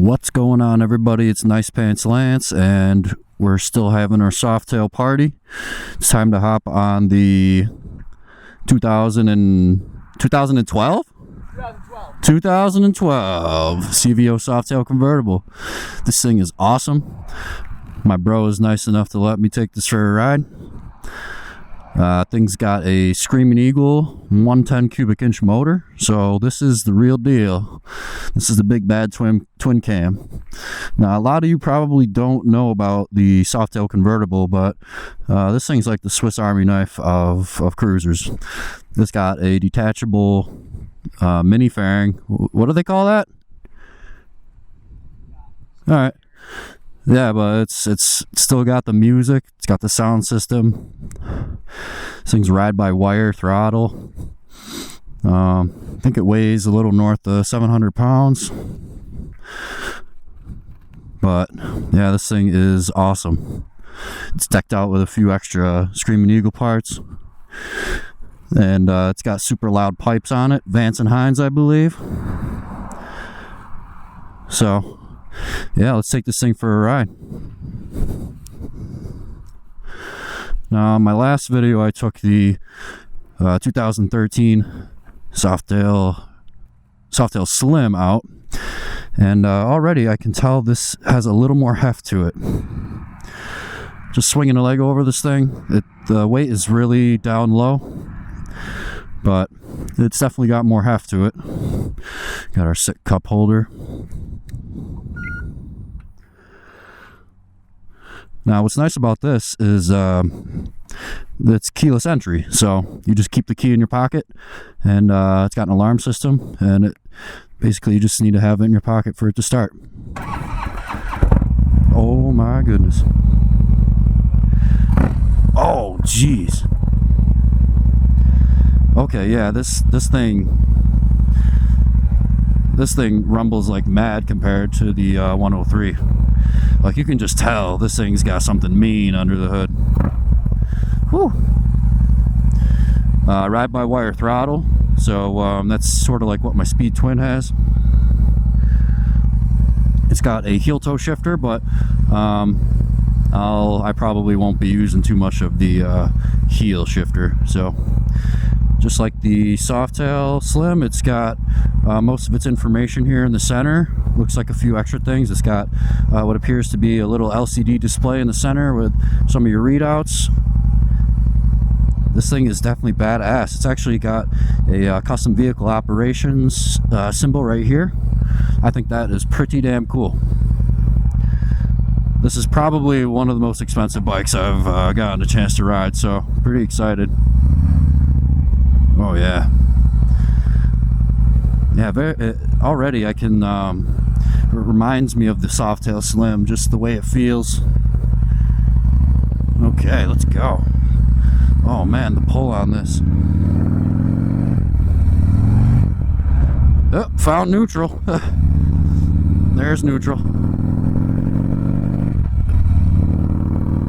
What's going on, everybody? It's Nice Pants Lance, and we're still having our Softail party. It's time to hop on the 2012 CVO Softail Convertible. This thing is awesome. My bro is nice enough to let me take this for a ride. Thing's got a Screaming Eagle 110 cubic inch motor, so this is the real deal. This is the big bad twin cam. Now, a lot of you probably don't know about the Softail Convertible, but this thing's like the Swiss Army knife of cruisers. It's got a detachable mini fairing. What do they call that? All right. Yeah, but it's still got the music. It's got the sound system. This thing's ride-by-wire throttle. I think it weighs a little north of 700 pounds. But yeah, this thing is awesome. It's decked out with a few extra Screaming Eagle parts, and it's got super loud pipes on it, Vance and Hines, I believe. So yeah, let's take this thing for a ride. Now, in my last video, I took the 2013 Softail Slim out, and already I can tell this has a little more heft to it. Just swinging a leg over this thing, the weight is really down low, but it's definitely got more heft to it. Got our sit cup holder. Now, what's nice about this is it's keyless entry, so you just keep the key in your pocket, and it's got an alarm system, and basically you just need to have it in your pocket for it to start. Oh my goodness. Oh jeez. Okay, yeah, this thing rumbles like mad compared to the 103. Like, you can just tell this thing's got something mean under the hood. Whew. Ride-by-wire throttle, so that's sort of like what my Speed Twin has. It's got a heel-toe shifter, but I probably won't be using too much of the heel shifter. So, just like the Softail Slim, it's got most of its information here in the center. Looks like a few extra things. It's got what appears to be a little LCD display in the center with some of your readouts. This thing is definitely badass. It's actually got a custom vehicle operations symbol right here. I think that is pretty damn cool. This is probably one of the most expensive bikes I've gotten a chance to ride, so pretty excited. Oh yeah. Yeah, already I can, it reminds me of the Softail Slim, just the way it feels. Okay, let's go. Oh man, the pull on this. Oh, found neutral. There's neutral.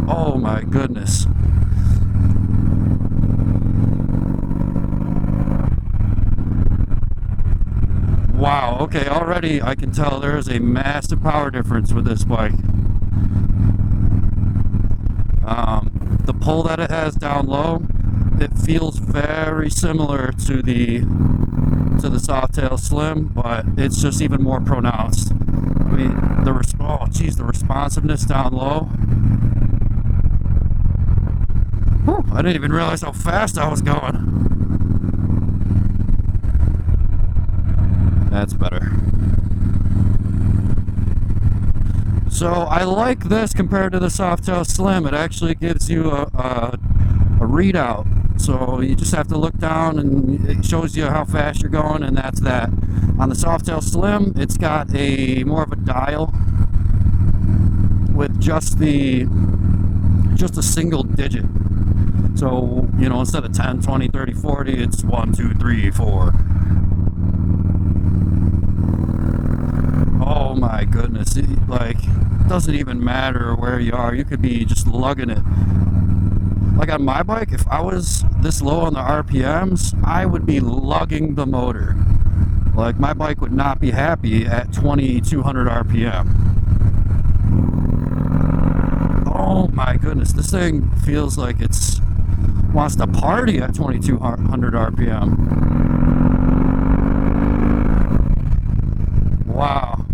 Oh my goodness. Wow, okay, already I can tell there is a massive power difference with this bike. The pull that it has down low, it feels very similar to the Softail Slim, but it's just even more pronounced. I mean, the responsiveness down low. Whew, I didn't even realize how fast I was going. That's better. So I like this compared to the Softail Slim. It actually gives you a readout. So you just have to look down and it shows you how fast you're going, and that's that. On the Softail Slim, it's got more of a dial with just a single digit. So, you know, instead of 10, 20, 30, 40, it's 1, 2, 3, 4. Oh my goodness, it doesn't even matter where you are. You could be just lugging it. Like on my bike, if I was this low on the RPMs, I would be lugging the motor. Like, my bike would not be happy at 2200 RPM. Oh my goodness, this thing feels like it's wants to party at 2200 RPM. Wow.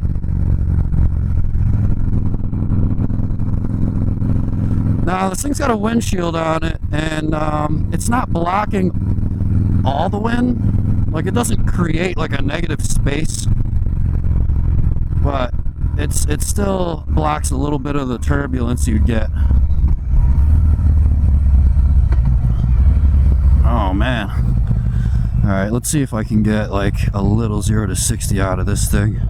Now, this thing's got a windshield on it, and it's not blocking all the wind. Like, it doesn't create like a negative space, but it still blocks a little bit of the turbulence you get. Oh man. Alright, let's see if I can get like a little 0 to 60 out of this thing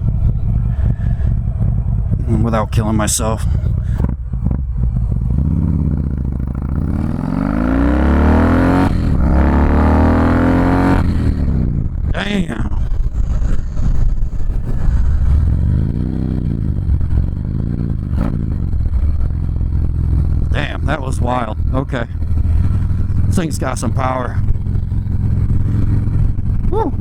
without killing myself. Damn. Damn, that was wild. Okay. This thing's got some power. Woo.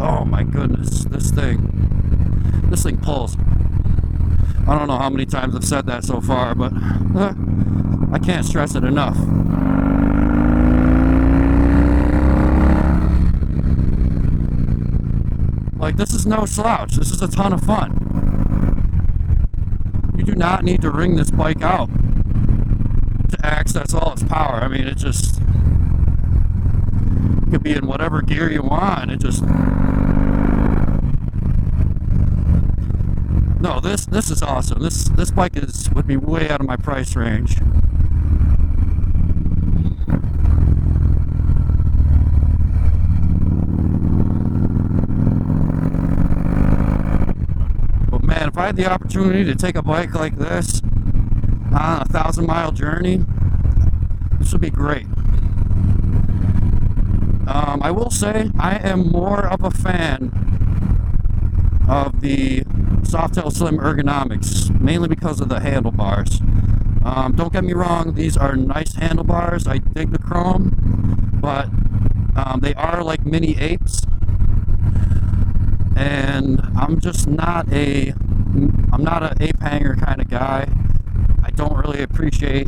Oh my goodness, this thing pulls. I don't know how many times I've said that so far, but I can't stress it enough. Like, this is no slouch. This is a ton of fun. You do not need to wring this bike out to access all its power. I mean, it just could be in whatever gear you want. It just... No, this is awesome. This bike would be way out of my price range. But man, if I had the opportunity to take a bike like this on a 1,000-mile journey, this would be great. I will say I am more of a fan of the Softail Slim ergonomics, mainly because of the handlebars. Don't get me wrong, these are nice handlebars. I dig the chrome, but they are like mini apes, and I'm just not I'm not an ape hanger kind of guy. I don't really appreciate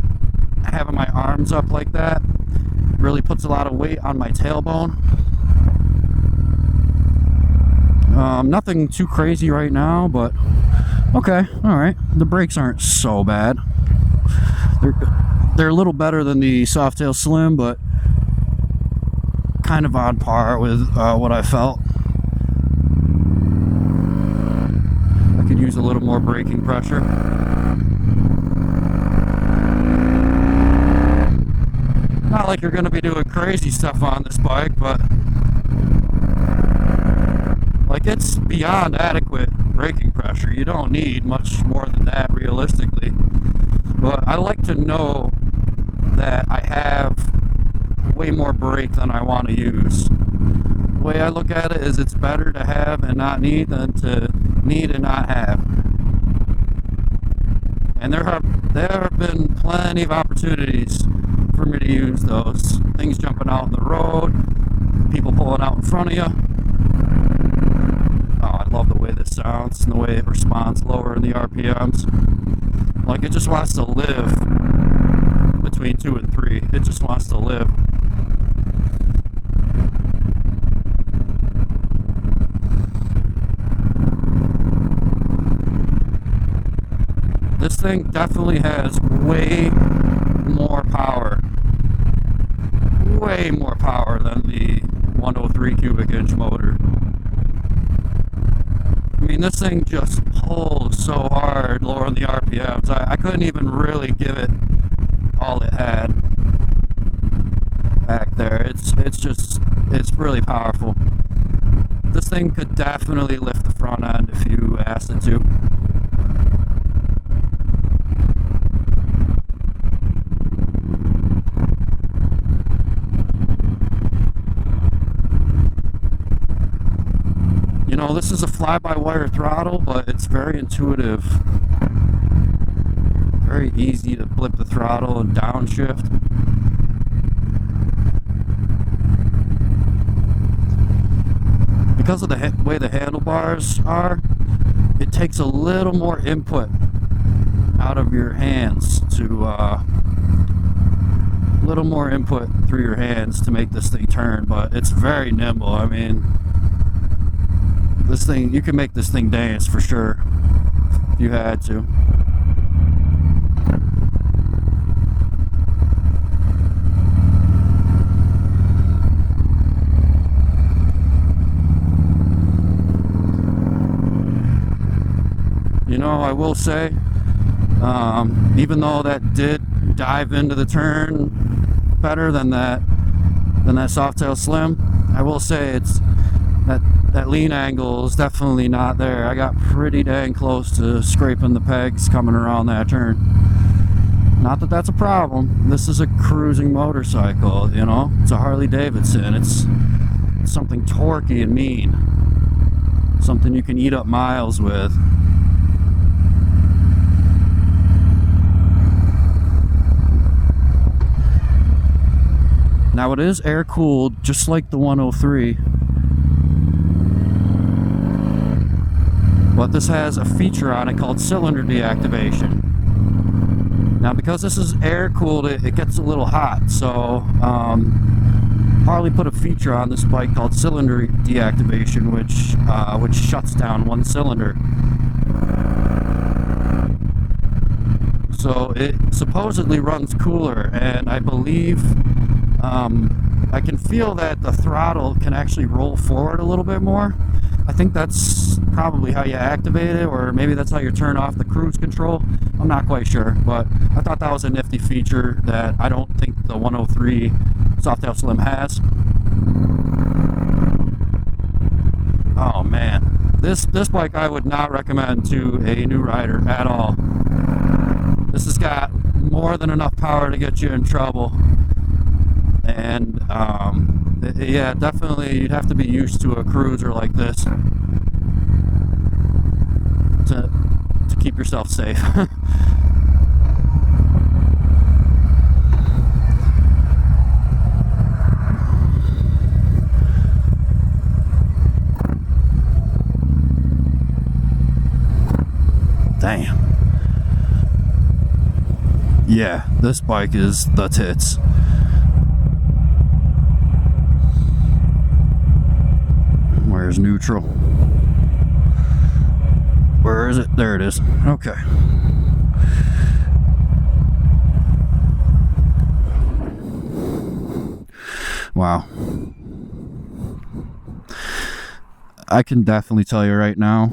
having my arms up like that. It really puts a lot of weight on my tailbone. Nothing too crazy right now, but okay, alright. The brakes aren't so bad. They're a little better than the Softail Slim, but kind of on par with what I felt. I could use a little more braking pressure. Not like you're going to be doing crazy stuff on this bike, but like, it's beyond adequate braking pressure. You don't need much more than that, realistically. But I like to know that I have way more brake than I want to use. The way I look at it is, it's better to have and not need than to need and not have. And there have been plenty of opportunities for me to use those. Things jumping out in the road, people pulling out in front of you. Oh, I love the way this sounds and the way it responds lower in the RPMs. Like, it just wants to live between 2 and 3. It just wants to live. This thing definitely has way more power. Way more power than the 103 cubic inch motor. I mean, this thing just pulls so hard, lowering the RPMs. I couldn't even really give it all it had back there. It's really powerful. This thing could definitely lift the front end if you asked it to. You know, this is a fly-by-wire throttle, but it's very intuitive. very easy to flip the throttle and downshift. Because of the way the handlebars are, it takes a little more input out of your hands to little more input through your hands to make this thing turn, but it's very nimble. I mean, this thing, you can make this thing dance for sure if you had to. You know, I will say, even though that did dive into the turn better than that Softail Slim, I will say it's that lean angle is definitely not there. I got pretty dang close to scraping the pegs coming around that turn. Not that that's a problem. This is a cruising motorcycle, you know. It's a Harley Davidson. It's something torquey and mean. Something you can eat up miles with. Now it is air cooled, just like the 103, but this has a feature on it called cylinder deactivation. Now because this is air cooled, it gets a little hot, so Harley put a feature on this bike called cylinder deactivation, which shuts down one cylinder. So it supposedly runs cooler, and I believe I can feel that the throttle can actually roll forward a little bit more. I think that's probably how you activate it, or maybe that's how you turn off the cruise control. I'm not quite sure, but I thought that was a nifty feature that I don't think the 103 Softail Slim has. Oh man, this bike I would not recommend to a new rider at all. This has got more than enough power to get you in trouble. And yeah, definitely you'd have to be used to a cruiser like this to keep yourself safe. Damn. Yeah, this bike is the tits. Where's neutral? Where is it? There it is. Okay. Wow. I can definitely tell you right now,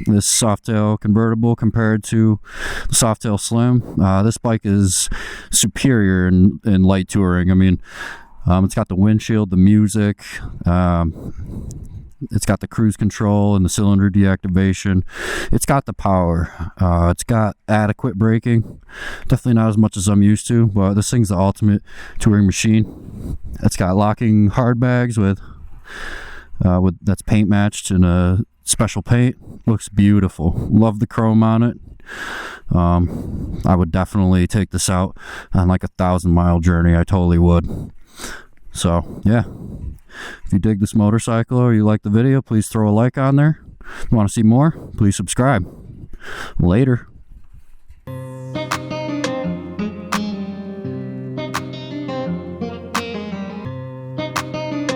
this Softail Convertible compared to the Softail Slim, this bike is superior in light touring. I mean, it's got the windshield, the music, it's got the cruise control and the cylinder deactivation. It's got the power. It's got adequate braking. Definitely not as much as I'm used to, but this thing's the ultimate touring machine. It's got locking hard bags with that's paint matched in a special paint. Looks beautiful. Love the chrome on it. I would definitely take this out on like a 1,000-mile journey. I totally would. So yeah, if you dig this motorcycle or you like the video, please throw a like on there. If you want to see more, please subscribe. Later.